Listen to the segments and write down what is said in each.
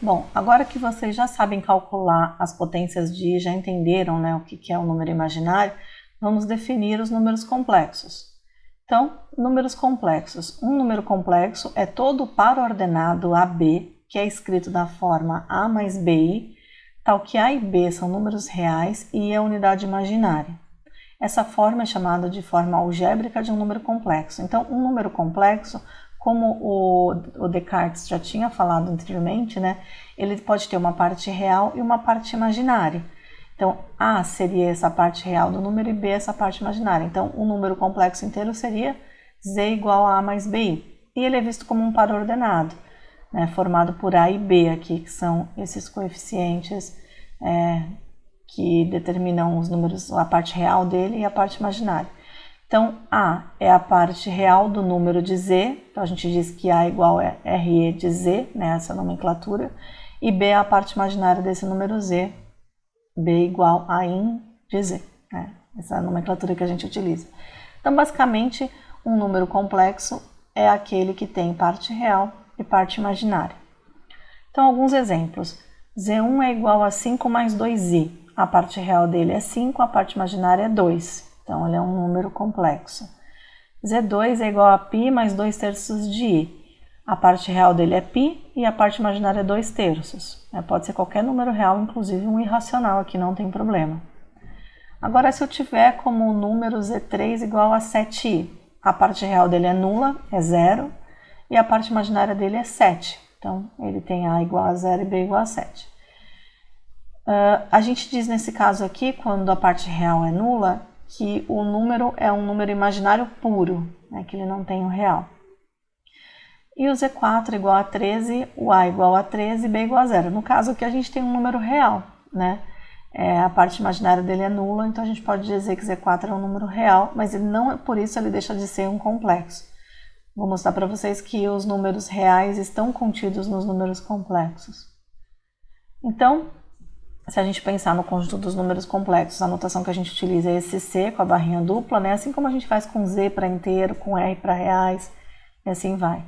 Bom, agora que vocês já sabem calcular as potências de I, já entenderam, né, o que é um número imaginário, vamos definir os números complexos. Então, números complexos. Um número complexo é todo o par ordenado AB, que é escrito da forma A mais BI, tal que A e B são números reais e I é a unidade imaginária. Essa forma é chamada de forma algébrica de um número complexo. Então, um número complexo, como o Descartes já tinha falado anteriormente, né, ele pode ter uma parte real e uma parte imaginária. Então, A seria essa parte real do número e B essa parte imaginária. Então, um número complexo inteiro seria Z igual a A mais BI. E ele é visto como um par ordenado, né, formado por A e B aqui, que são esses coeficientes que determinam os números, a parte real dele e a parte imaginária. Então, A é a parte real do número de Z, então a gente diz que A igual a RE de Z, né, essa nomenclatura, e B é a parte imaginária desse número Z, B igual a IN de Z, né, essa nomenclatura que a gente utiliza. Então, basicamente, um número complexo é aquele que tem parte real e parte imaginária. Então, alguns exemplos. Z1 é igual a 5 mais 2i. A parte real dele é 5, a parte imaginária é 2. Então, ele é um número complexo. Z2 é igual a π mais 2 terços de i. A parte real dele é π e a parte imaginária é 2 terços. Pode ser qualquer número real, inclusive um irracional, aqui não tem problema. Agora, se eu tiver como número Z3 igual a 7i, a parte real dele é nula, é 0, e a parte imaginária dele é 7. Então, ele tem A igual a 0 e B igual a 7. A gente diz nesse caso aqui, quando a parte real é nula, que o número é um número imaginário puro, né, que ele não tem o real. E o Z4 igual a 13, o A igual a 13 e B igual a 0. No caso aqui a gente tem um número real, né? A parte imaginária dele é nula, então a gente pode dizer que Z4 é um número real, mas ele não, por isso ele deixa de ser um complexo. Vou mostrar para vocês que os números reais estão contidos nos números complexos. Então, se a gente pensar no conjunto dos números complexos, a notação que a gente utiliza é esse C com a barrinha dupla, né? Assim como a gente faz com Z para inteiro, com R para reais, e assim vai.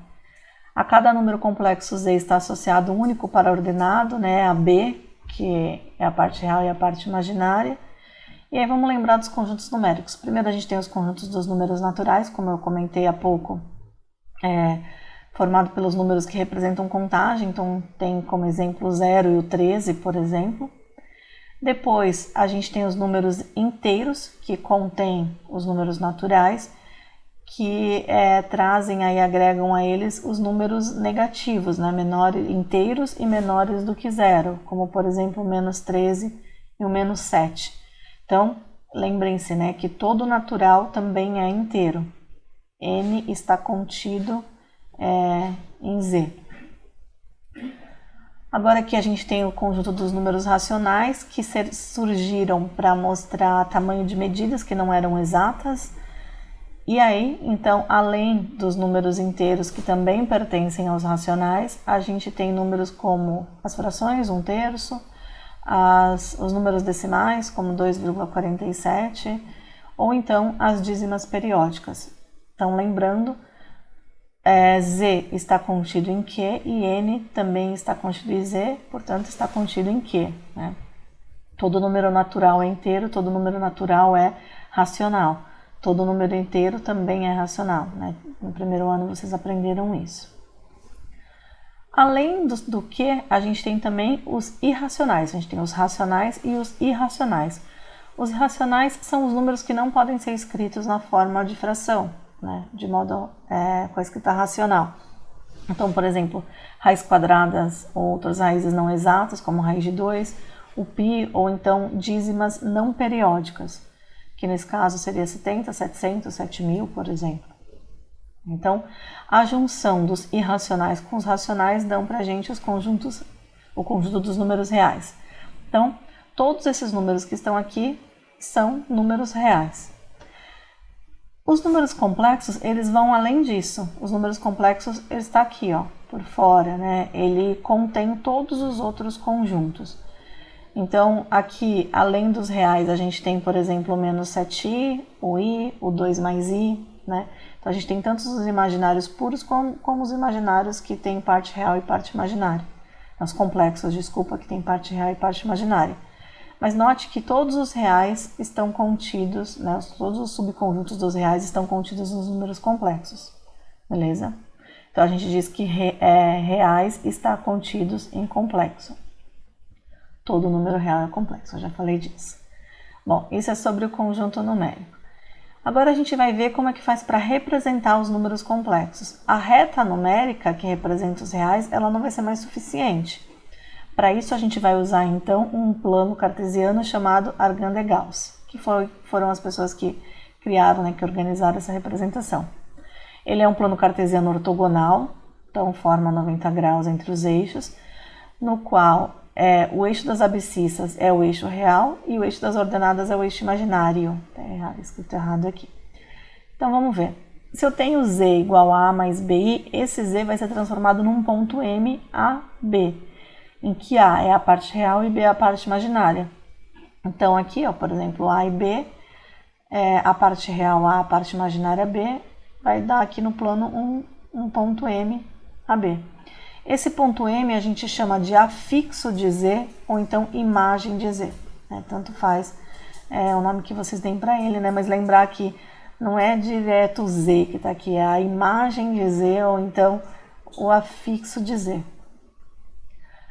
A cada número complexo Z está associado um único par ordenado, né? A B, que é a parte real e a parte imaginária. E aí vamos lembrar dos conjuntos numéricos. Primeiro a gente tem os conjuntos dos números naturais, como eu comentei há pouco, formado pelos números que representam contagem, então tem como exemplo o 0 e o 13, por exemplo. Depois a gente tem os números inteiros, que contêm os números naturais, que trazem aí, agregam a eles os números negativos, né, inteiros e menores do que 0, como por exemplo o menos 13 e o menos 7. Então, lembrem-se, né, que todo natural também é inteiro. N está contido em Z. Agora aqui a gente tem o conjunto dos números racionais, que surgiram para mostrar tamanho de medidas que não eram exatas. E aí, então, além dos números inteiros que também pertencem aos racionais, a gente tem números como as frações, 1/3, os números decimais, como 2,47, ou então as dízimas periódicas. Então, lembrando, Z está contido em Q e N também está contido em Z, portanto está contido em Q, né? Todo número natural é inteiro, todo número natural é racional. Todo número inteiro também é racional, né? No primeiro ano vocês aprenderam isso. Além do Q, a gente tem também os irracionais. A gente tem os racionais e os irracionais. Os irracionais são os números que não podem ser escritos na forma de fração, né, de modo com a escrita racional. Então, por exemplo, raízes quadradas ou outras raízes não exatas, como raiz de 2, o π, ou então dízimas não periódicas, que nesse caso seria 70, 700, 7000, por exemplo. Então, a junção dos irracionais com os racionais dão para a gente o conjunto dos números reais. Então, todos esses números que estão aqui são números reais. Os números complexos, eles vão além disso. Os números complexos, ele está aqui, ó, por fora, né? Ele contém todos os outros conjuntos. Então, aqui, além dos reais, a gente tem, por exemplo, o menos 7i, o i, o 2 mais i, né? Então, a gente tem tanto os imaginários puros como os imaginários que têm parte real e parte imaginária. Os complexos, desculpa, que tem parte real e parte imaginária. Mas note que todos os reais estão contidos, né, todos os subconjuntos dos reais estão contidos nos números complexos, beleza? Então a gente diz que reais está contidos em complexo. Todo número real é complexo, eu já falei disso. Bom, isso é sobre o conjunto numérico. Agora a gente vai ver como é que faz para representar os números complexos. A reta numérica, que representa os reais, ela não vai ser mais suficiente. Para isso a gente vai usar então um plano cartesiano chamado Argand-Gauss, que foram as pessoas que criaram, né, que organizaram essa representação. Ele é um plano cartesiano ortogonal, então forma 90 graus entre os eixos, no qual o eixo das abscissas é o eixo real e o eixo das ordenadas é o eixo imaginário. Está escrito errado aqui. Então vamos ver. Se eu tenho z igual a mais bi, esse z vai ser transformado num ponto M, A, B, em que A é a parte real e B é a parte imaginária. Então aqui, ó, por exemplo, A e B, a parte real A, a parte imaginária B, vai dar aqui no plano um ponto M, AB. Esse ponto M a gente chama de afixo de Z ou então imagem de Z. Né? Tanto faz o nome que vocês deem para ele, né? Mas lembrar que não é direto Z que está aqui, é a imagem de Z ou então o afixo de Z.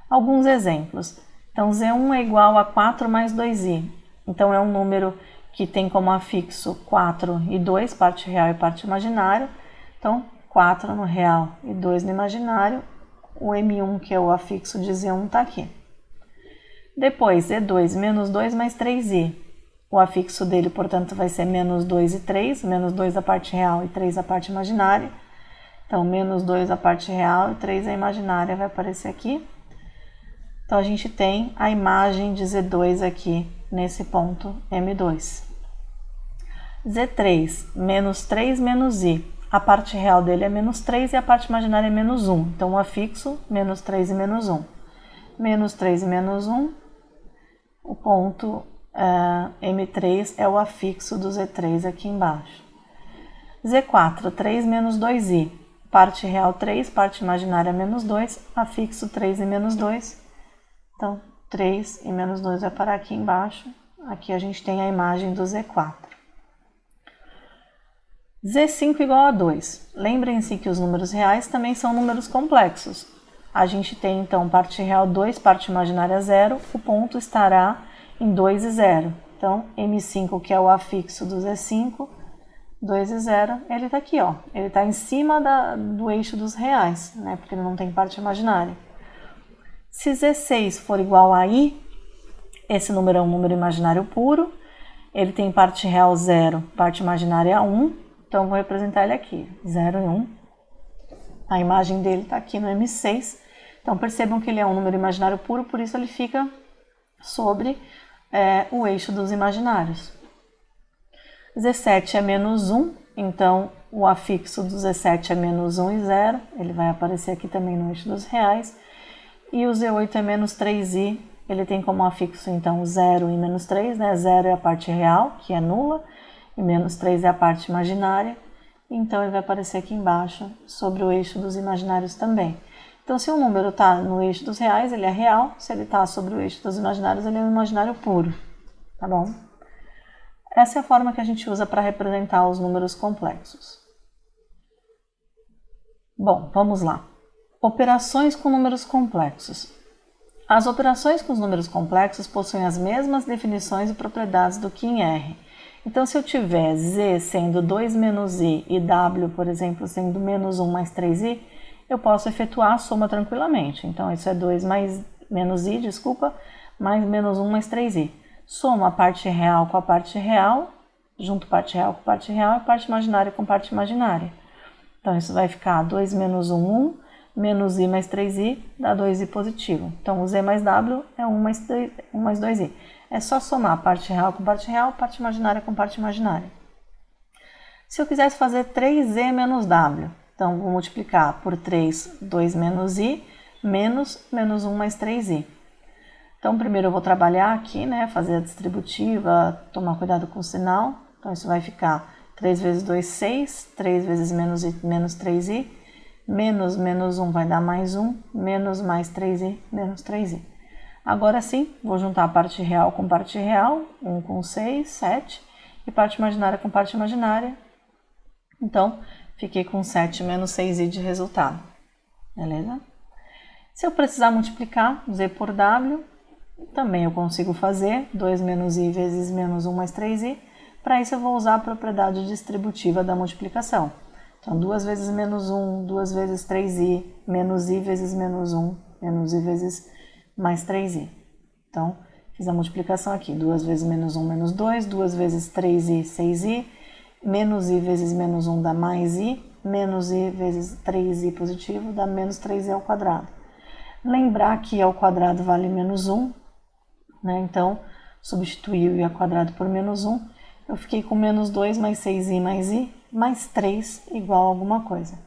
Alguns exemplos. Então, Z1 é igual a 4 mais 2i. Então, é um número que tem como afixo 4 e 2, parte real e parte imaginária. Então, 4 no real e 2 no imaginário. O M1, que é o afixo de Z1, está aqui. Depois, Z2 menos 2 mais 3i. O afixo dele, portanto, vai ser menos 2 e 3. Menos 2 a parte real e 3 a parte imaginária. Então, menos 2 a parte real e 3 a imaginária vai aparecer aqui. Então, a gente tem a imagem de Z2 aqui, nesse ponto M2. Z3, menos 3 menos i. A parte real dele é menos 3 e a parte imaginária é menos 1. Então, o afixo, menos 3 e menos 1. Menos 3 e menos 1, o ponto M3 é o afixo do Z3 aqui embaixo. Z4, 3 menos 2i. Parte real 3, parte imaginária menos 2, afixo 3 e menos 2. Então, 3 e menos 2 vai parar aqui embaixo. Aqui a gente tem a imagem do Z4. Z5 igual a 2. Lembrem-se que os números reais também são números complexos. A gente tem, então, parte real 2, parte imaginária 0. O ponto estará em 2 e 0. Então, M5, que é o afixo do Z5, 2 e 0, ele está aqui, ó. Ele está em cima do eixo dos reais, né? Porque ele não tem parte imaginária. Se Z6 for igual a i, esse número é um número imaginário puro, ele tem parte real 0, parte imaginária 1, então vou representar ele aqui, 0 e 1. A imagem dele está aqui no M6, então percebam que ele é um número imaginário puro, por isso ele fica sobre o eixo dos imaginários. Z7 é menos 1, então o afixo do Z7 é menos 1 e 0, ele vai aparecer aqui também no eixo dos reais. E o Z8 é menos 3i, ele tem como afixo então 0 e menos 3, né? 0 é a parte real, que é nula, e menos 3 é a parte imaginária. Então ele vai aparecer aqui embaixo, sobre o eixo dos imaginários também. Então se um número está no eixo dos reais, ele é real, se ele está sobre o eixo dos imaginários, ele é um imaginário puro, tá bom? Essa é a forma que a gente usa para representar os números complexos. Bom, vamos lá. Operações com números complexos. As operações com os números complexos possuem as mesmas definições e propriedades do que em R. Então, se eu tiver Z sendo 2 menos I e W, por exemplo, sendo menos 1 mais 3I, eu posso efetuar a soma tranquilamente. Então, isso é 2 menos I, mais menos 1 mais 3I. Soma a parte real com a parte real, junto parte real com parte real e parte imaginária com parte imaginária. Então, isso vai ficar 2 menos 1, 1. Menos i mais 3i dá 2i positivo. Então, o z mais w é 1 mais 2i. É só somar parte real com parte real, parte imaginária com parte imaginária. Se eu quisesse fazer 3z menos w, então vou multiplicar por 3, 2 menos i, menos 1 mais 3i. Então, primeiro eu vou trabalhar aqui, né, fazer a distributiva, tomar cuidado com o sinal. Então, isso vai ficar 3 vezes 2, 6, 3 vezes menos i, menos 3i, menos menos 1 vai dar mais 1, menos mais 3i, menos 3i. Agora sim, vou juntar a parte real com parte real, 1 com 6, 7, e parte imaginária com parte imaginária. Então, fiquei com 7 menos 6i de resultado, beleza? Se eu precisar multiplicar z por w, também eu consigo fazer 2 menos i vezes menos 1 mais 3i. Para isso eu vou usar a propriedade distributiva da multiplicação. Então, 2 vezes menos 1, 2 vezes 3i, menos i vezes menos 1, menos i vezes mais 3i. Então, fiz a multiplicação aqui. 2 vezes menos 1, menos 2, 2 vezes 3i, 6i, menos i vezes menos 1 dá mais i, menos i vezes 3i positivo dá menos 3i ao quadrado. Lembrar que i ao quadrado vale menos 1, né? Então, substituir o i ao quadrado por menos 1, eu fiquei com menos 2 mais 6i mais i, mais 3 igual a alguma coisa.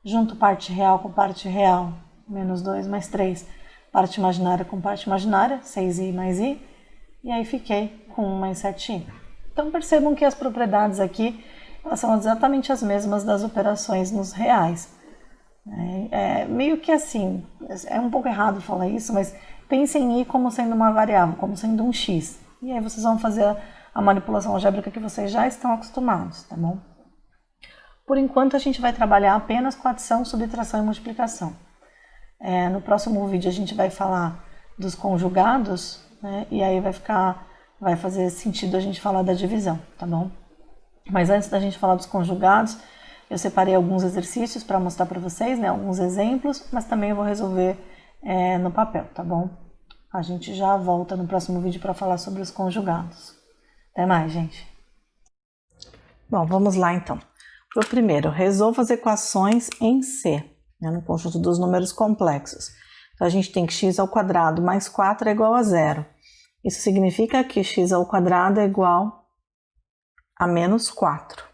Junto parte real com parte real, menos 2 mais 3, parte imaginária com parte imaginária, 6i mais i, e aí fiquei com 1 mais 7i. Então percebam que as propriedades aqui elas são exatamente as mesmas das operações nos reais. Meio que assim, é um pouco errado falar isso, mas pensem em i como sendo uma variável, como sendo um x. E aí vocês vão fazer a manipulação algébrica que vocês já estão acostumados, tá bom? Por enquanto a gente vai trabalhar apenas com adição, subtração e multiplicação. No próximo vídeo a gente vai falar dos conjugados, né? E aí vai fazer sentido a gente falar da divisão, tá bom? Mas antes da gente falar dos conjugados, eu separei alguns exercícios para mostrar para vocês, né? Alguns exemplos, mas também eu vou resolver no papel, tá bom? A gente já volta no próximo vídeo para falar sobre os conjugados. Até mais, gente! Bom, vamos lá então. Para o primeiro, resolva as equações em C, né, no conjunto dos números complexos. Então, a gente tem que x ao quadrado mais 4 é igual a 0. Isso significa que x ao quadrado é igual a menos 4.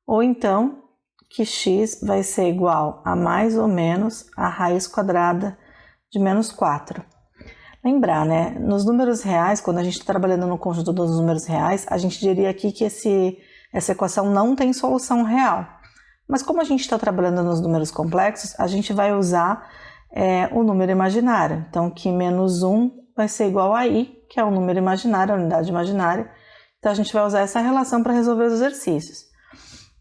Ou então, que x vai ser igual a mais ou menos a raiz quadrada de menos 4. Lembrar, né? Nos números reais, quando a gente está trabalhando no conjunto dos números reais, a gente diria aqui que essa equação não tem solução real. Mas como a gente está trabalhando nos números complexos, a gente vai usar o número imaginário. Então, que menos 1 vai ser igual a i, que é o número imaginário, a unidade imaginária. Então, a gente vai usar essa relação para resolver os exercícios.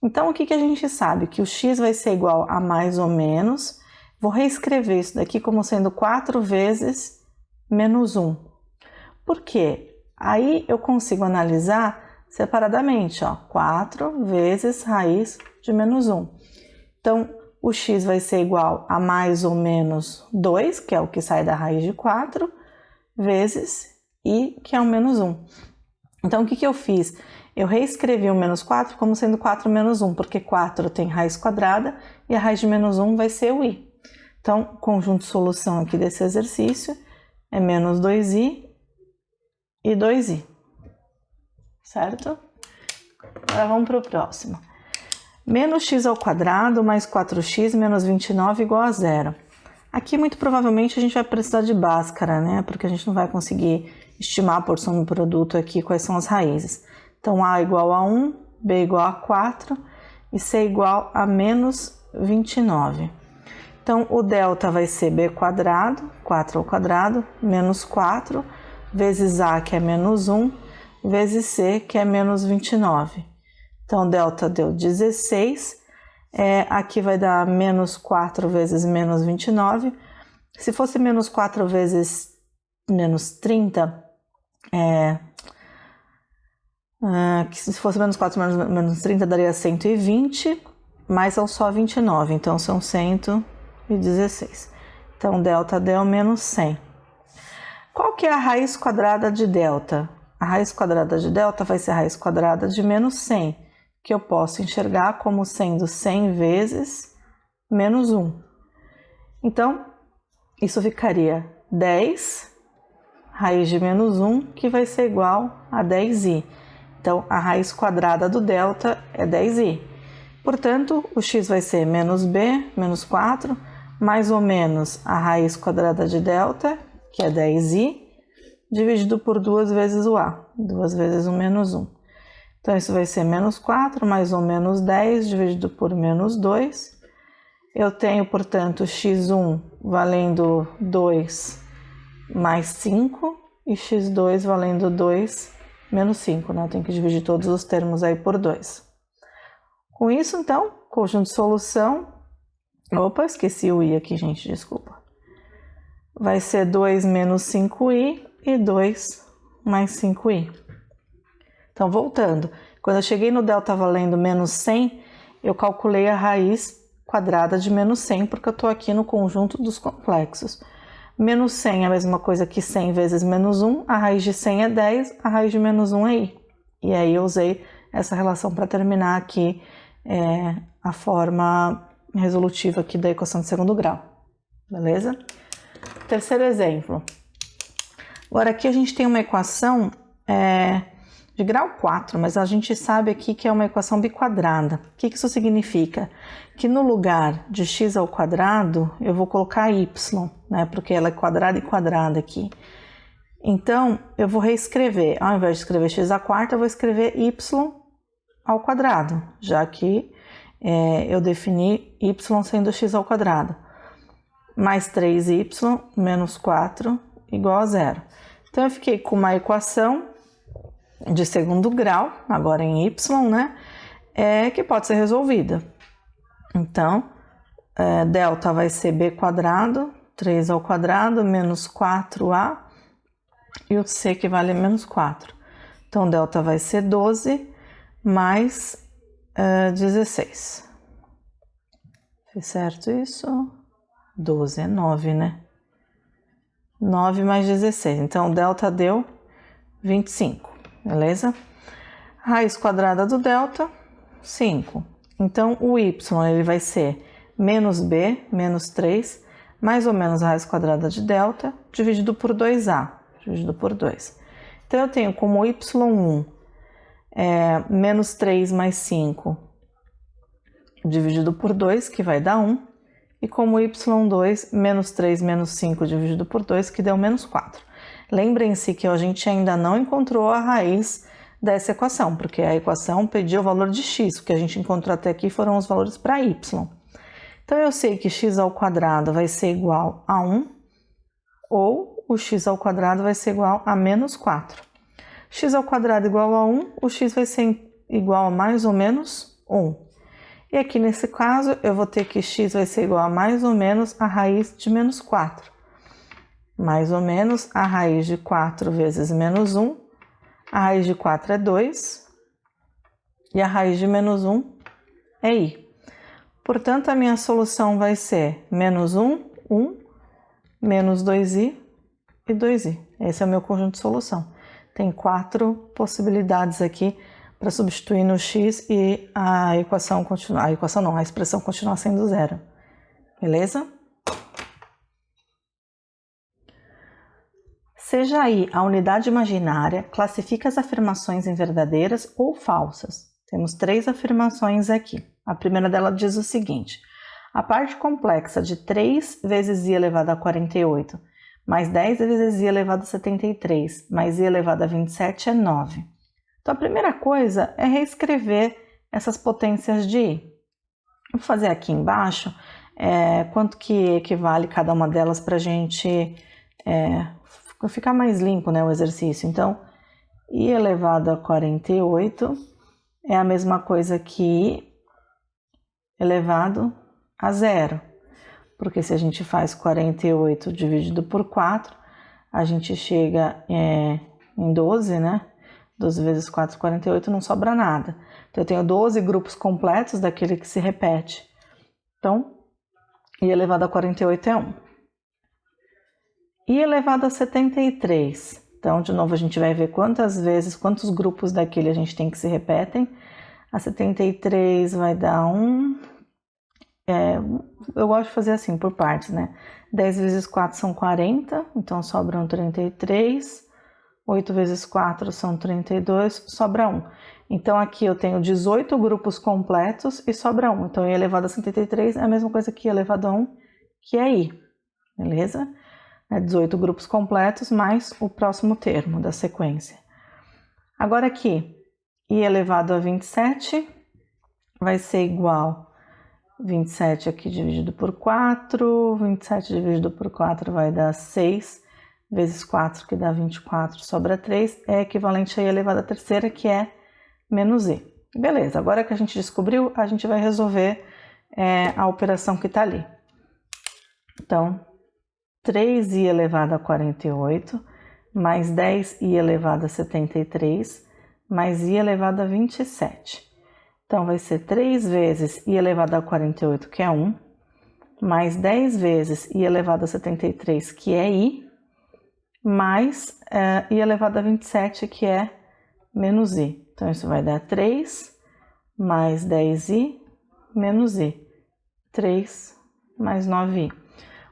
Então, o que a gente sabe? Que o x vai ser igual a mais ou menos. Vou reescrever isso daqui como sendo 4 vezes menos 1. Por quê? Aí eu consigo analisar separadamente, ó, 4 vezes raiz de menos 1. Então, o x vai ser igual a mais ou menos 2, que é o que sai da raiz de 4, vezes i, que é o menos 1. Então, o que eu fiz? Eu reescrevi o menos 4 como sendo 4 menos 1, porque 4 tem raiz quadrada e a raiz de menos 1 vai ser o i. Então, conjunto de solução aqui desse exercício é menos 2i e 2i. Certo? Agora vamos para o próximo. Menos x ao quadrado mais 4x menos 29 igual a 0. Aqui, muito provavelmente, a gente vai precisar de Bhaskara, né? Porque a gente não vai conseguir estimar por soma do produto aqui quais são as raízes. Então, a igual a 1, b igual a 4 e c igual a menos 29. Então, o delta vai ser b quadrado, 4 ao quadrado, menos 4, vezes a, que é menos 1, vezes c, que é menos 29. Então, delta deu 16, aqui vai dar menos 4 vezes menos 29. Se fosse menos 4 vezes menos 30, se fosse menos 4 menos 30, daria 120, mas são só 29, então são 116. Então, delta deu menos 100. Qual que é a raiz quadrada de delta? A raiz quadrada de delta vai ser a raiz quadrada de menos 100, que eu posso enxergar como sendo 100 vezes menos 1. Então, isso ficaria 10 raiz de menos 1, que vai ser igual a 10i. Então, a raiz quadrada do delta é 10i. Portanto, o x vai ser menos b, menos 4, mais ou menos a raiz quadrada de delta, que é 10i, dividido por 2 vezes o a, 2 vezes o menos 1. Então, isso vai ser menos 4, mais ou menos 10, dividido por menos 2. Eu tenho, portanto, x1 valendo 2 mais 5 e x2 valendo 2 menos 5, né? Eu tenho que dividir todos os termos aí por 2. Com isso, então, conjunto de solução... Opa, esqueci o i aqui, gente, desculpa. Vai ser 2 menos 5i e 2 mais 5i. Então, voltando. Quando eu cheguei no delta valendo menos 100, eu calculei a raiz quadrada de menos 100, porque eu estou aqui no conjunto dos complexos. Menos 100 é a mesma coisa que 100 vezes menos 1, a raiz de 100 é 10, a raiz de menos 1 é i. E aí eu usei essa relação para terminar aqui a forma resolutiva aqui da equação de segundo grau. Beleza? Terceiro exemplo. Agora aqui a gente tem uma equação de grau 4, mas a gente sabe aqui que é uma equação biquadrada. O que isso significa? Que no lugar de x ao quadrado, eu vou colocar y, né? Porque ela é quadrada e quadrada aqui. Então, eu vou reescrever. Ao invés de escrever x à quarta, eu vou escrever y ao quadrado, já que eu defini y sendo x ao quadrado. Mais 3y menos 4 igual a 0. Então, eu fiquei com uma equação de segundo grau, agora em y, né, que pode ser resolvida. Então, delta vai ser b quadrado, 3 ao quadrado, menos 4a, e o c que vale menos 4. Então, delta vai ser 12 mais 16. Fez certo isso? 12 é 9, né? 9 mais 16. Então, delta deu 25. Beleza? Raiz quadrada do delta, 5. Então, o y ele vai ser menos b, menos 3, mais ou menos a raiz quadrada de delta, dividido por 2a, dividido por 2. Então, eu tenho como y1 menos 3 mais 5, dividido por 2, que vai dar 1. E como y2, menos 3 menos 5, dividido por 2, que deu menos 4. Lembrem-se que a gente ainda não encontrou a raiz dessa equação, porque a equação pediu o valor de x, o que a gente encontrou até aqui foram os valores para y. Então, eu sei que x ao quadrado vai ser igual a 1, ou o x ao quadrado vai ser igual a menos 4. X ao quadrado igual a 1, o x vai ser igual a mais ou menos 1. E aqui nesse caso, eu vou ter que x vai ser igual a mais ou menos a raiz de menos 4. Mais ou menos a raiz de 4 vezes menos 1. A raiz de 4 é 2. E a raiz de menos 1 é i. Portanto, a minha solução vai ser menos 1, 1, menos 2i e 2i. Esse é o meu conjunto de solução. Tem 4 possibilidades aqui para substituir no x e a equação continuar. A equação não, a expressão continuar sendo zero. Beleza? Seja i a unidade imaginária, classifica as afirmações em verdadeiras ou falsas. Temos 3 afirmações aqui. A primeira dela diz o seguinte: a parte complexa de 3 vezes i elevado a 48 mais 10 vezes i elevado a 73 mais i elevado a 27 é 9. Então, a primeira coisa é reescrever essas potências de i. Vou fazer aqui embaixo quanto que equivale cada uma delas para a gente ficar mais limpo, né, o exercício. Então, i elevado a 48 é a mesma coisa que i elevado a 0. Porque se a gente faz 48 dividido por 4, a gente chega em 12, né? 12 vezes 4, 48, não sobra nada. Então, eu tenho 12 grupos completos daquele que se repete. Então, i elevado a 48 é 1. I elevado a 73. Então, de novo, a gente vai ver quantos grupos daquele a gente tem que se repetem. A 73 vai dar 1. Eu gosto de fazer assim, por partes, né? 10 vezes 4 são 40, então sobram 33. 8 vezes 4 são 32, sobra 1. Então, aqui eu tenho 18 grupos completos e sobra 1. Então, i elevado a 73 é a mesma coisa que i elevado a 1, que é i. Beleza? 18 grupos completos mais o próximo termo da sequência. Agora aqui, i elevado a 27 vai ser igual 27 aqui dividido por 4, 27 dividido por 4 vai dar 6, vezes 4, que dá 24, sobra 3, é equivalente a i elevado à terceira, que é menos i. Beleza, agora que a gente descobriu, a gente vai resolver a operação que está ali. Então, 3i elevado a 48, mais 10i elevado a 73, mais i elevado a 27. Então, vai ser 3 vezes i elevado a 48, que é 1, mais 10 vezes i elevado a 73, que é i, mais i elevado a 27, que é menos i. Então, isso vai dar 3 mais 10i menos i. 3 mais 9i.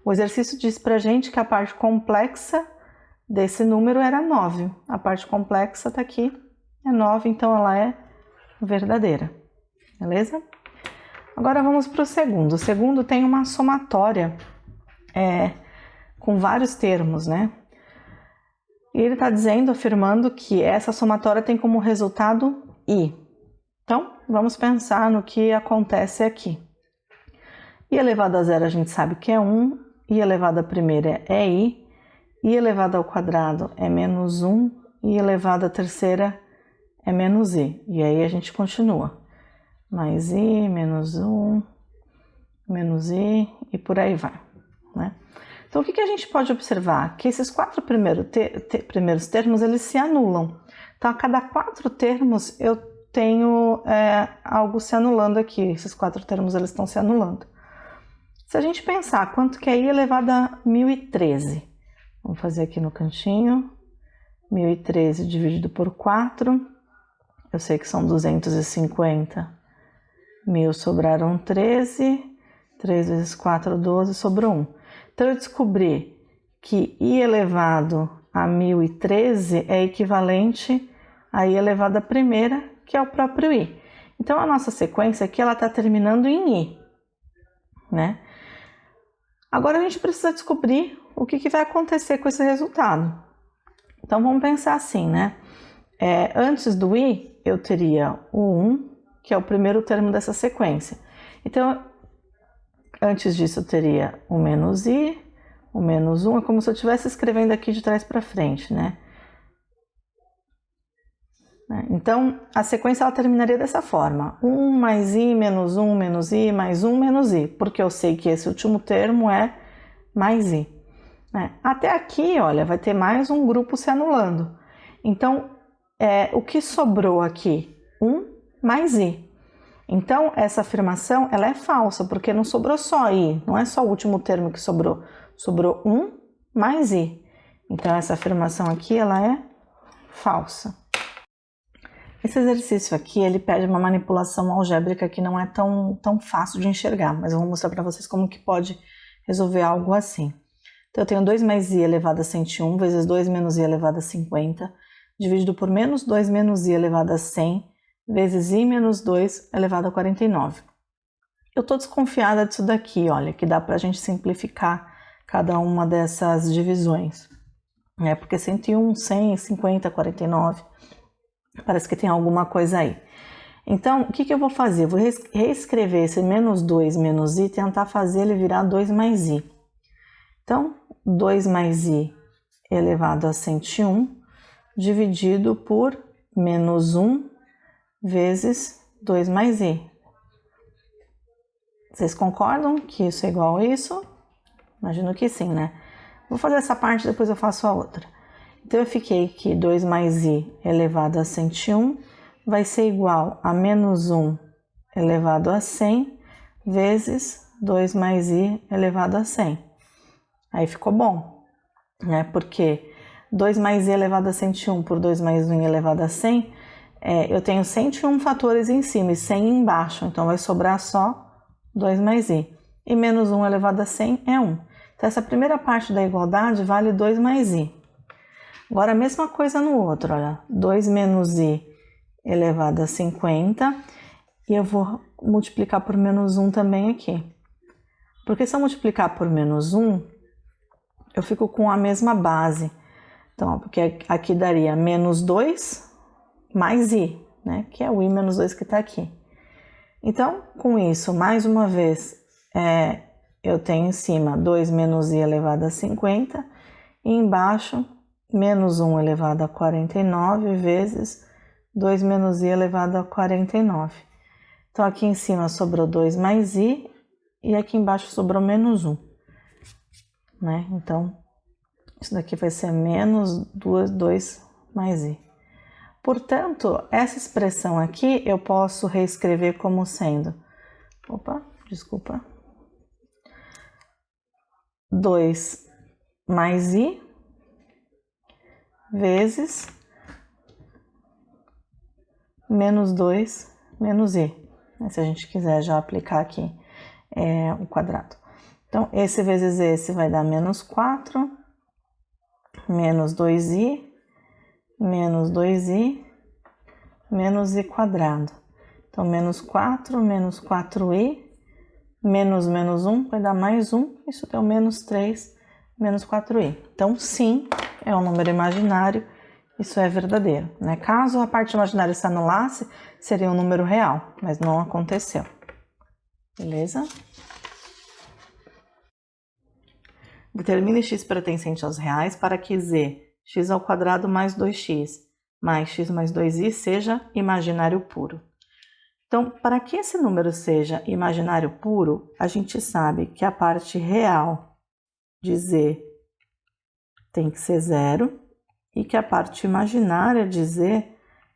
O exercício diz pra gente que a parte complexa desse número era 9. A parte complexa tá aqui, é 9, então ela é verdadeira. Beleza? Agora vamos para o segundo. O segundo tem uma somatória com vários termos, né? E ele está dizendo, afirmando que essa somatória tem como resultado i. Então, vamos pensar no que acontece aqui. I elevado a zero a gente sabe que é 1, i elevado à primeira é i elevado ao quadrado é menos 1, i elevado à terceira é menos i. E aí a gente continua. Mais i, menos 1, menos i, e por aí vai, né? Então, o que a gente pode observar? Que esses 4 primeiros termos, eles se anulam. Então, a cada 4 termos, eu tenho algo se anulando aqui. Esses 4 termos, eles estão se anulando. Se a gente pensar quanto que é i elevado a 1013, vamos fazer aqui no cantinho, 1013 dividido por 4, eu sei que são 250. 1000 sobraram 13, 3 vezes 4, 12, sobrou 1. Então, eu descobri que i elevado a 1013 é equivalente a i elevado à primeira, que é o próprio i. Então, a nossa sequência aqui, ela está terminando em i, né? Agora, a gente precisa descobrir o que vai acontecer com esse resultado. Então, vamos pensar assim, né? Antes do i, eu teria o 1, que é o primeiro termo dessa sequência. Então, antes disso, eu teria o menos i, o menos 1, é como se eu estivesse escrevendo aqui de trás para frente, né? Então, a sequência ela terminaria dessa forma. 1 mais i, menos 1, menos i, mais 1, menos i, porque eu sei que esse último termo é mais i. Até aqui, olha, vai ter mais um grupo se anulando. Então, o que sobrou aqui? 1 mais i. Então, essa afirmação ela é falsa, porque não sobrou só i, não é só o último termo que sobrou. Sobrou 1 mais i. Então, essa afirmação aqui ela é falsa. Esse exercício aqui, ele pede uma manipulação algébrica que não é tão fácil de enxergar, mas eu vou mostrar para vocês como que pode resolver algo assim. Então, eu tenho 2 mais i elevado a 101 vezes 2 menos i elevado a 50, dividido por menos 2 menos i elevado a 100, vezes i menos 2 elevado a 49. Eu estou desconfiada disso daqui, olha, que dá para a gente simplificar cada uma dessas divisões. Porque 101, 100, 50, 49, parece que tem alguma coisa aí. Então, o que eu vou fazer? Eu vou reescrever esse menos 2 menos i e tentar fazer ele virar 2 mais i. Então, 2 mais i elevado a 101 dividido por menos 1 vezes 2 mais i. Vocês concordam que isso é igual a isso? Imagino que sim, né? Vou fazer essa parte, depois eu faço a outra. Então, eu fiquei que 2 mais i elevado a 101 vai ser igual a menos 1 elevado a 100 vezes 2 mais i elevado a 100. Aí ficou bom, né? Porque 2 mais i elevado a 101 por 2 mais 1 elevado a 100, eu tenho 101 fatores em cima e 100 embaixo, então vai sobrar só 2 mais i. E menos 1 elevado a 100 é 1. Então, essa primeira parte da igualdade vale 2 mais i. Agora, a mesma coisa no outro, olha. 2 menos i elevado a 50, e eu vou multiplicar por menos 1 também aqui. Porque se eu multiplicar por menos 1, eu fico com a mesma base. Então, porque aqui daria menos 2 mais i, né? Que é o i menos 2 que está aqui. Então, com isso, mais uma vez, eu tenho em cima 2 menos i elevado a 50, e embaixo, menos 1 elevado a 49 vezes 2 menos i elevado a 49. Então, aqui em cima sobrou 2 mais i, e aqui embaixo sobrou menos 1. Né? Então, isso daqui vai ser menos 2 mais i. Portanto, essa expressão aqui eu posso reescrever como sendo, 2 mais i vezes menos 2 menos i. Se a gente quiser já aplicar aqui o quadrado. Então, esse vezes esse vai dar menos 4, menos 2i, menos 2i, menos i quadrado. Então, menos 4, menos 4i, menos menos 1 vai dar mais 1, isso deu menos 3, menos 4i. Então, sim, é um número imaginário, isso é verdadeiro, né? Caso a parte imaginária se anulasse, seria um número real, mas não aconteceu. Beleza? Determine x pertencente aos reais para que z, x ao quadrado mais 2x, mais x mais 2i seja imaginário puro. Então, para que esse número seja imaginário puro, a gente sabe que a parte real de z tem que ser 0 e que a parte imaginária de z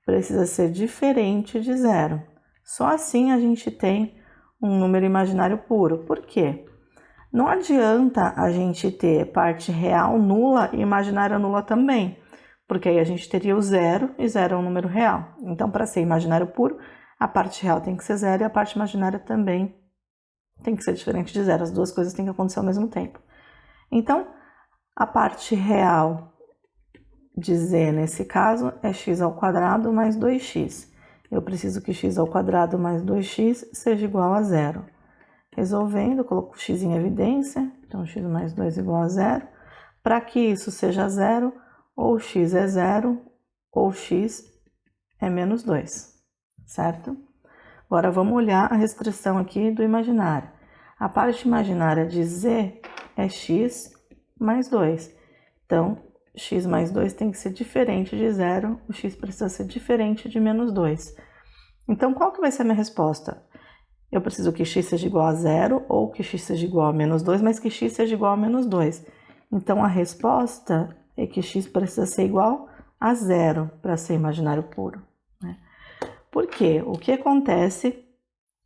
precisa ser diferente de 0. Só assim a gente tem um número imaginário puro. Por quê? Não adianta a gente ter parte real nula e imaginária nula também, porque aí a gente teria o 0 e 0 é um número real. Então, para ser imaginário puro, a parte real tem que ser 0 e a parte imaginária também tem que ser diferente de 0. As duas coisas têm que acontecer ao mesmo tempo. Então, a parte real de z, nesse caso, é x ao quadrado mais 2x. Eu preciso que x ao quadrado mais 2x seja igual a 0. Resolvendo, eu coloco x em evidência, então x mais 2 igual a 0. Para que isso seja 0, ou x é 0, ou x é menos 2, certo? Agora vamos olhar a restrição aqui do imaginário. A parte imaginária de z é x mais 2. Então, x mais 2 tem que ser diferente de 0, o x precisa ser diferente de menos 2. Então, qual que vai ser a minha resposta? Eu preciso que x seja igual a 0 ou que x seja igual a menos 2, mas que x seja igual a menos 2. Então, a resposta é que x precisa ser igual a 0 para ser imaginário puro. Né? Por quê? O que acontece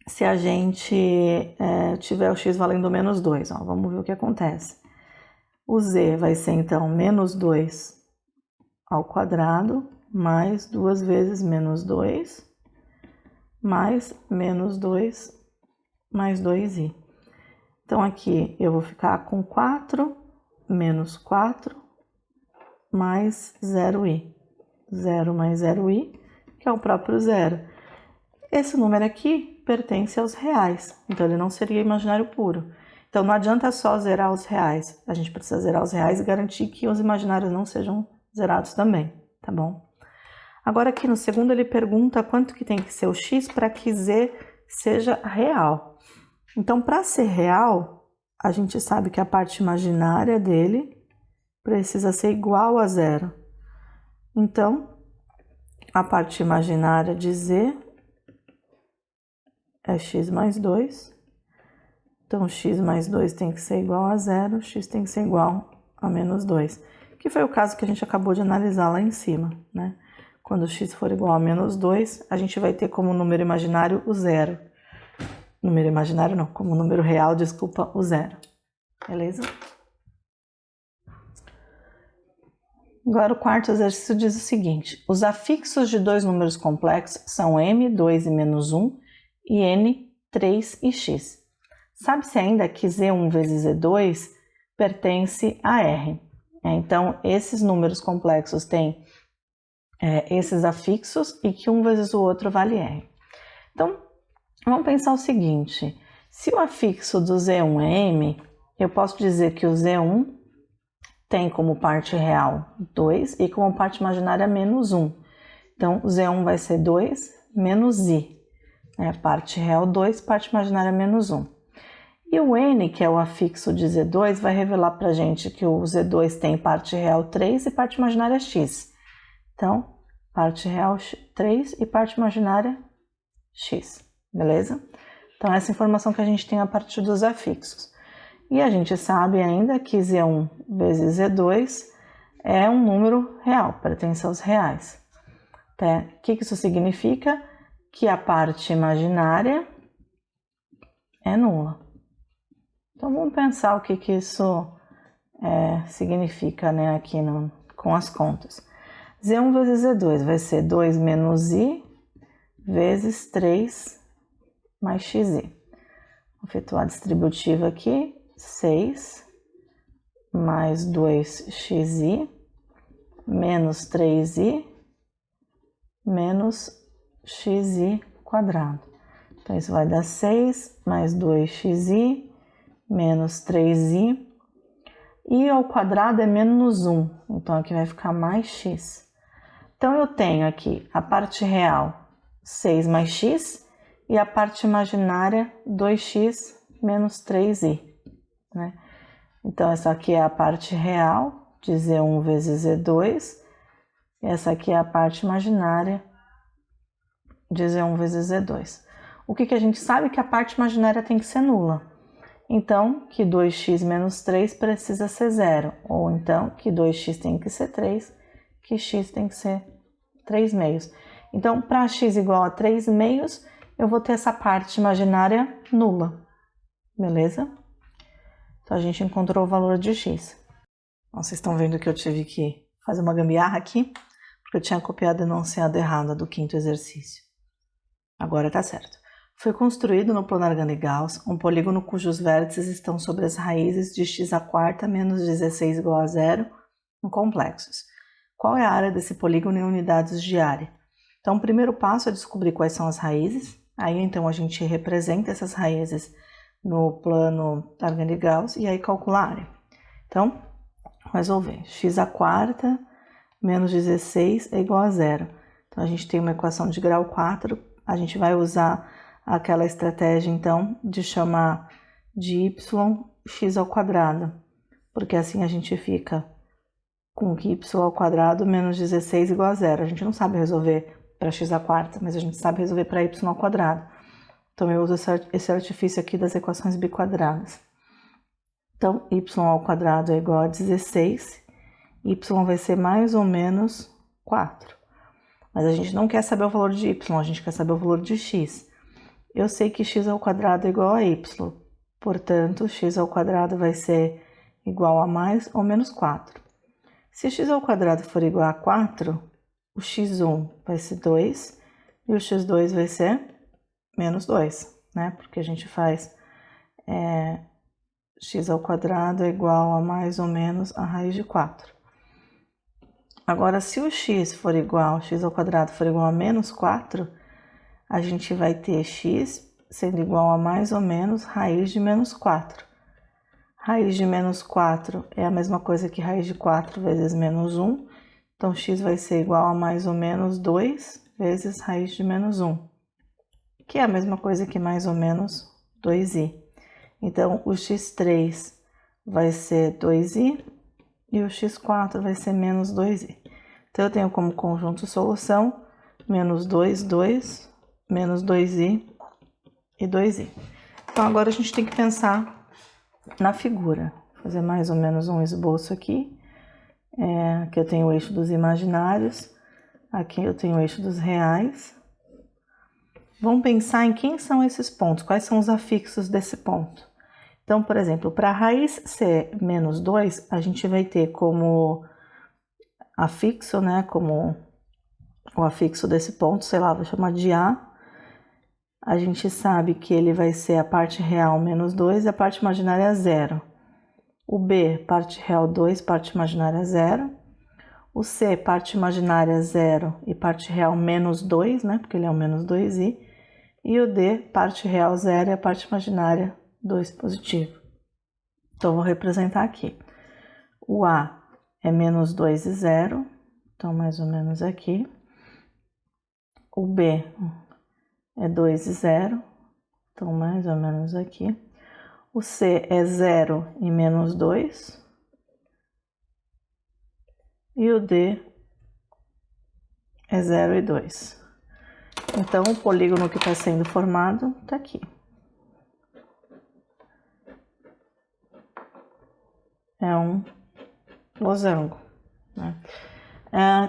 se a gente tiver o x valendo menos 2? Ó, vamos ver o que acontece. O z vai ser, então, menos 2 ao quadrado, mais 2 vezes menos 2, mais menos 2, mais 2i. Então, aqui eu vou ficar com 4, menos 4, mais 0i. 0 mais 0i, que é o próprio 0. Esse número aqui pertence aos reais, então ele não seria imaginário puro. Então, não adianta só zerar os reais. A gente precisa zerar os reais e garantir que os imaginários não sejam zerados também, tá bom? Agora, aqui no segundo, ele pergunta quanto que tem que ser o x para que z seja real. Então, para ser real, a gente sabe que a parte imaginária dele precisa ser igual a 0. Então, a parte imaginária de z é x mais 2. Então, x mais 2 tem que ser igual a 0, x tem que ser igual a menos 2, que foi o caso que a gente acabou de analisar lá em cima, né? Quando x for igual a menos 2, a gente vai ter como número imaginário o 0. Número imaginário não, como número real, desculpa, o 0. Beleza? Agora o quarto exercício diz o seguinte: os afixos de dois números complexos são m, 2 e menos 1, e n, 3 e x. Sabe-se ainda que z1 vezes z2 pertence a R. Então, esses números complexos têm esses afixos e que um vezes o outro vale R. Então, vamos pensar o seguinte: se o afixo do z1 é m, eu posso dizer que o z1 tem como parte real 2 e como parte imaginária menos 1. Então, o z1 vai ser 2 menos i. Parte real 2, parte imaginária menos 1. E o n, que é o afixo de Z2, vai revelar para a gente que o Z2 tem parte real 3 e parte imaginária x. Então, parte real 3 e parte imaginária x, beleza? Então, essa informação que a gente tem a partir dos afixos. E a gente sabe ainda que Z1 vezes Z2 é um número real, pertence aos reais. O que isso significa? Que a parte imaginária é nula. Então, vamos pensar o que isso significa, né, aqui com as contas. Z1 vezes Z2 vai ser 2 menos i vezes 3 mais xi. Vou efetuar a distributiva aqui, 6 mais 2xi menos 3i menos xi quadrado. Então, isso vai dar 6 mais 2xi menos 3i. I ao quadrado é menos 1, então aqui vai ficar mais x. Então, eu tenho aqui a parte real 6 mais x e a parte imaginária 2x menos 3i. Né? Então, essa aqui é a parte real de Z1 vezes Z2. E essa aqui é a parte imaginária de Z1 vezes Z2. O que a gente sabe? Que a parte imaginária tem que ser nula. Então, que 2x menos 3 precisa ser 0. Ou então, que 2x tem que ser 3, que x tem que ser 3 meios. Então, para x igual a 3 meios, eu vou ter essa parte imaginária nula. Beleza? Então, a gente encontrou o valor de x. Então, vocês estão vendo que eu tive que fazer uma gambiarra aqui, porque eu tinha copiado o enunciado errado do 5º exercício. Agora tá certo. Foi construído no plano Argand-Gauss um polígono cujos vértices estão sobre as raízes de x² menos 16 igual a 0 em complexos. Qual é a área desse polígono em unidades de área? Então, o primeiro passo é descobrir quais são as raízes. Aí, então, a gente representa essas raízes no plano Argand-Gauss e aí calcula a área. Então, vamos resolver. x² menos 16 é igual a 0. Então, a gente tem uma equação de grau 4. A gente vai usar aquela estratégia, então, de chamar de y x ao quadrado, porque assim a gente fica com que y ao quadrado menos 16 igual a 0. A gente não sabe resolver para x², mas a gente sabe resolver para y ao quadrado. Então, eu uso esse artifício aqui das equações biquadradas. Então, y ao quadrado é igual a 16, y vai ser mais ou menos 4. Mas a gente não quer saber o valor de y, a gente quer saber o valor de x. Eu sei que x ao quadrado é igual a y, portanto, x ao quadrado vai ser igual a mais ou menos 4. Se x ao quadrado for igual a 4, o x1 vai ser 2 e o x2 vai ser menos 2, né? Porque a gente faz x ao quadrado é igual a mais ou menos a raiz de 4. Agora, se o x ao quadrado for igual a menos 4, a gente vai ter x sendo igual a mais ou menos raiz de menos 4. Raiz de menos 4 é a mesma coisa que raiz de 4 vezes menos 1. Então, x vai ser igual a mais ou menos 2 vezes raiz de menos 1, que é a mesma coisa que mais ou menos 2i. Então, o x3 vai ser 2i e o x4 vai ser menos 2i. Então, eu tenho como conjunto solução menos 2, 2, menos 2i e 2i. Então, agora a gente tem que pensar na figura. Vou fazer mais ou menos um esboço aqui. Aqui eu tenho o eixo dos imaginários, aqui eu tenho o eixo dos reais. Vamos pensar em quem são esses pontos, quais são os afixos desse ponto. Então, por exemplo, para a raiz ser menos 2, a gente vai ter como afixo, né, como o afixo desse ponto, sei lá, vou chamar de A. A gente sabe que ele vai ser a parte real menos 2 e a parte imaginária 0. O B, parte real 2, parte imaginária 0. O C, parte imaginária 0 e parte real menos 2, né, porque ele é o menos 2i. E o D, parte real 0 e a parte imaginária 2 positivo. Então, vou representar aqui. O A é menos 2 e 0, então mais ou menos aqui. O B é 2 e 0, então mais ou menos aqui. O C é 0 e menos 2. E o D é 0 e 2. Então, o polígono que está sendo formado está aqui. É um losango, né?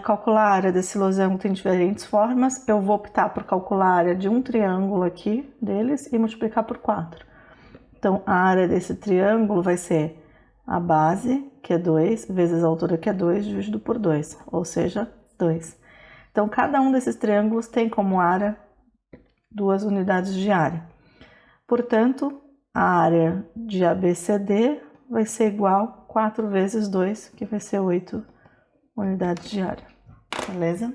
Calcular a área desse losango tem diferentes formas. Eu vou optar por calcular a área de um triângulo aqui deles e multiplicar por 4. Então, a área desse triângulo vai ser a base, que é 2, vezes a altura, que é 2, dividido por 2, ou seja, 2. Então, cada um desses triângulos tem como área 2 unidades de área. Portanto, a área de ABCD vai ser igual a 4 vezes 2, que vai ser 8 unidades de área. Beleza?